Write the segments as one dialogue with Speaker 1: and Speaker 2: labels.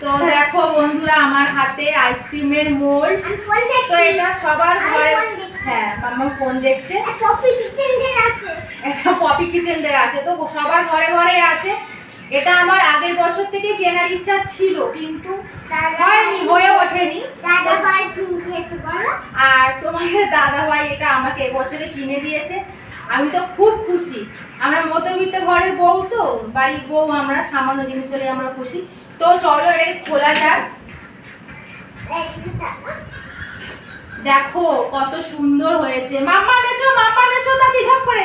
Speaker 1: তো দেখো বন্ধুরা, আমার হাতে আইসক্রিমের মোল্ড। তো এটা সবার ঘরে, হ্যাঁ মাম্মা ফোন দেখছে, এটা পপি কিচেনদের আছে, তো সবার ঘরে ঘরে আছে। এটা আমার আগের বছর থেকে কেনার ইচ্ছা ছিল, কিন্তু হয়ে ওঠেনি। আর তোমাদের দাদা ভাই এটা আমাকে এবছরে কিনে দিয়েছে। আমি তো খুব খুশি। আমরা মধ্যবিত্ত ঘরের বউ, তো বাড়ির বউ, আমরা সামান্য জিনিস হলে আমরা খুশি। তো চলো এটা খোলা যাক। দেখো কত সুন্দর হয়েছে। মাম্মা এসো দাদি, ঝপ করে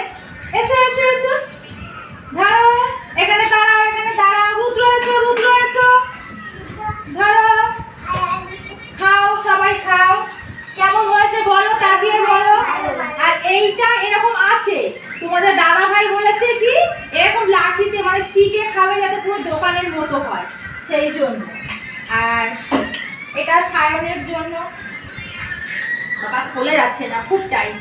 Speaker 1: এসো এসো এসো, ধরো এখানে দাঁড়াও, এখানে দাঁড়াও। রুদ্র এসো, ধরো, খাও, সবাই খাও। কেমন হয়েছে বলো, তাকিয়ে বলো। আর এইটা এরকম আছে, তোমাদের দাদা ভাই বলেছে কি এরকম লাঠিতে মানে স্টিকে খাবে, যাতে পুরো দোকানের মতো হয়, সেই জন্য। আর এটা সায়নের জন্য। বাবা খুলে যাচ্ছে না, খুব টাইট।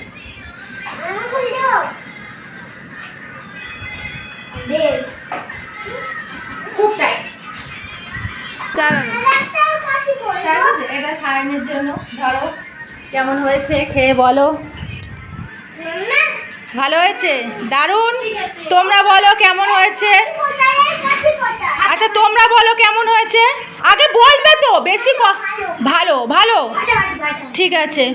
Speaker 1: খুব টাইট। এটা সায়নের জন্য। ধরো কেমন হয়েছে, খেয়ে বলো। ভালো হয়েছে, দারুণ। তোমরা বলো কেমন হয়েছে। আচ্ছা তোমরা বলো কেমন হয়েছে, আগে বলবে তো, বেশি ভালো ভালো, ঠিক আছে।